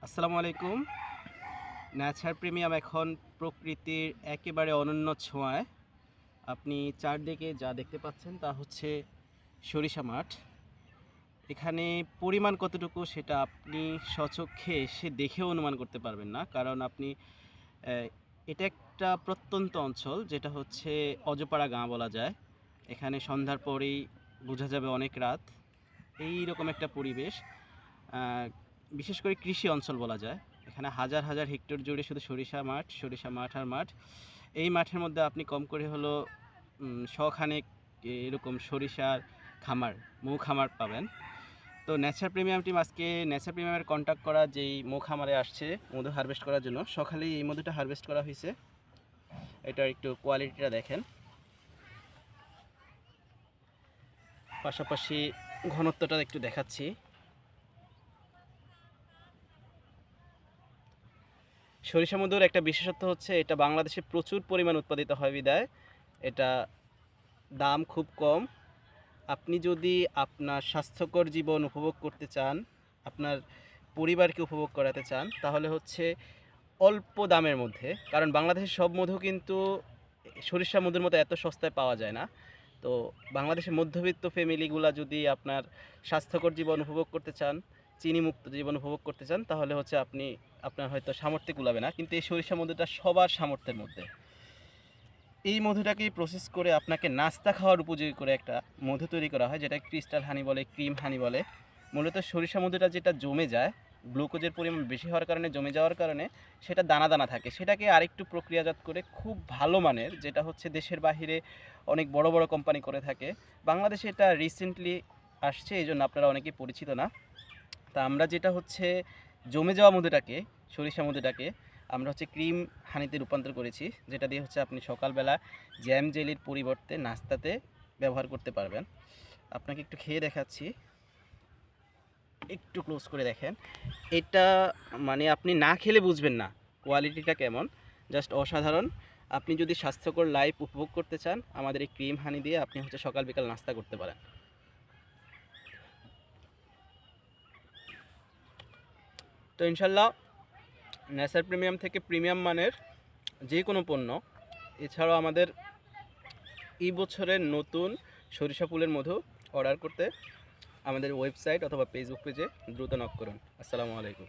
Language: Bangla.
আসসালামু আলাইকুম। ন্যাচার প্রিমিয়াম এখন প্রকৃতির একেবারে অনন্য ছোঁয়ায়। আপনি চারদিকে যা দেখতে পাচ্ছেন তা হচ্ছে সরিষা মাঠ। এখানে পরিমাণ কতটুকু সেটা আপনি স্বচক্ষে এসে দেখেও অনুমান করতে পারবেন না, কারণ আপনি এটা একটা প্রত্যন্ত অঞ্চল, যেটা হচ্ছে অজপাড়া গাঁ বলা যায়। এখানে সন্ধ্যার পরেই বোঝা যাবে অনেক রাত। এই রকম একটা পরিবেশ, বিশেষ করে কৃষি অঞ্চল বলা যায়। এখানে হাজার হাজার হেক্টর জুড়ে শুধু সরিষা মাঠ আর মাঠ। এই মাঠের মধ্যে আপনি কম করে হলো শখানেক এরকম সরিষার খামার, মৌ খামার পাবেন। তো ন্যাচার প্রিমিয়াম টিম আজকে ন্যাচার প্রিমিয়ামের কন্ট্যাক্ট করা যেই মৌ খামারে আসছে মধু হারভেস্ট করার জন্য। সকালেই এই মধুটা হারভেস্ট করা হয়েছে। এটার একটু কোয়ালিটিটা দেখেন, পাশাপাশি ঘনত্বটা একটু দেখাচ্ছি। সরিষা মধুর একটা বিশেষত্ব হচ্ছে এটা বাংলাদেশে প্রচুর পরিমাণ উৎপাদিত হয় বিধায় এটা দাম খুব কম। আপনি যদি আপনার স্বাস্থ্যকর জীবন উপভোগ করতে চান, আপনার পরিবারকে উপভোগ করাতে চান, তাহলে হচ্ছে অল্প দামের মধ্যে, কারণ বাংলাদেশের সব মধু কিন্তু সরিষা মধুর মতো এত সস্তায় পাওয়া যায় না। তো বাংলাদেশের মধ্যবিত্ত ফ্যামিলিগুলা যদি আপনার স্বাস্থ্যকর জীবন উপভোগ করতে চান, চিনিমুক্ত জীবন উপভোগ করতে চান, তাহলে হচ্ছে আপনার হয়তো সামর্থ্যে কুলাবে না, কিন্তু এই সরিষা মধুটা সবার সামর্থ্যের মধ্যে। এই মধুটাকেই প্রসেস করে আপনাকে নাস্তা খাওয়ার উপযোগী করে একটা মধু তৈরি করা হয়, যেটা ক্রিস্টাল হানি বলে, ক্রিম হানি বলে। মূলত সরিষা মধুটা যেটা জমে যায়, গ্লুকোজের পরিমাণ বেশি হওয়ার কারণে, জমে যাওয়ার কারণে সেটা দানা দানা থাকে, সেটাকে আরেকটু প্রক্রিয়াজাত করে খুব ভালো মানের, যেটা হচ্ছে দেশের বাহিরে অনেক বড় বড় কোম্পানি করে থাকে। বাংলাদেশে এটা রিসেন্টলি আসছে, এই জন্য আপনারা অনেকেই পরিচিত না। তা আমরা যেটা হচ্ছে জমে যাওয়া মধুটাকে, সরিষা মধুটাকে আমরা হচ্ছে ক্রিম হানিতে রূপান্তর করেছি, যেটা দিয়ে হচ্ছে আপনি সকালবেলা জ্যাম জেলির পরিবর্তে নাস্তাতে ব্যবহার করতে পারবেন। আপনাকে একটু খেয়ে দেখাচ্ছি, একটু ক্লোজ করে দেখেন। এটা মানে আপনি না খেলে বুঝবেন না কোয়ালিটিটা কেমন, জাস্ট অসাধারণ। আপনি যদি স্বাস্থ্যকর লাইফ উপভোগ করতে চান, আমাদের এই ক্রিম হানি দিয়ে আপনি হচ্ছে সকাল বিকাল নাস্তা করতে পারেন। তো ইনশাল্লাহ ন্যাচার প্রিমিয়াম থেকে প্রিমিয়াম মানের যে কোনো পণ্য, এছাড়াও আমাদের এই বছরের নতুন সরিষা ফুলের মধু অর্ডার করতে আমাদের ওয়েবসাইট অথবা ফেসবুক পেজে দ্রুত নক করুন। আসসালামু আলাইকুম।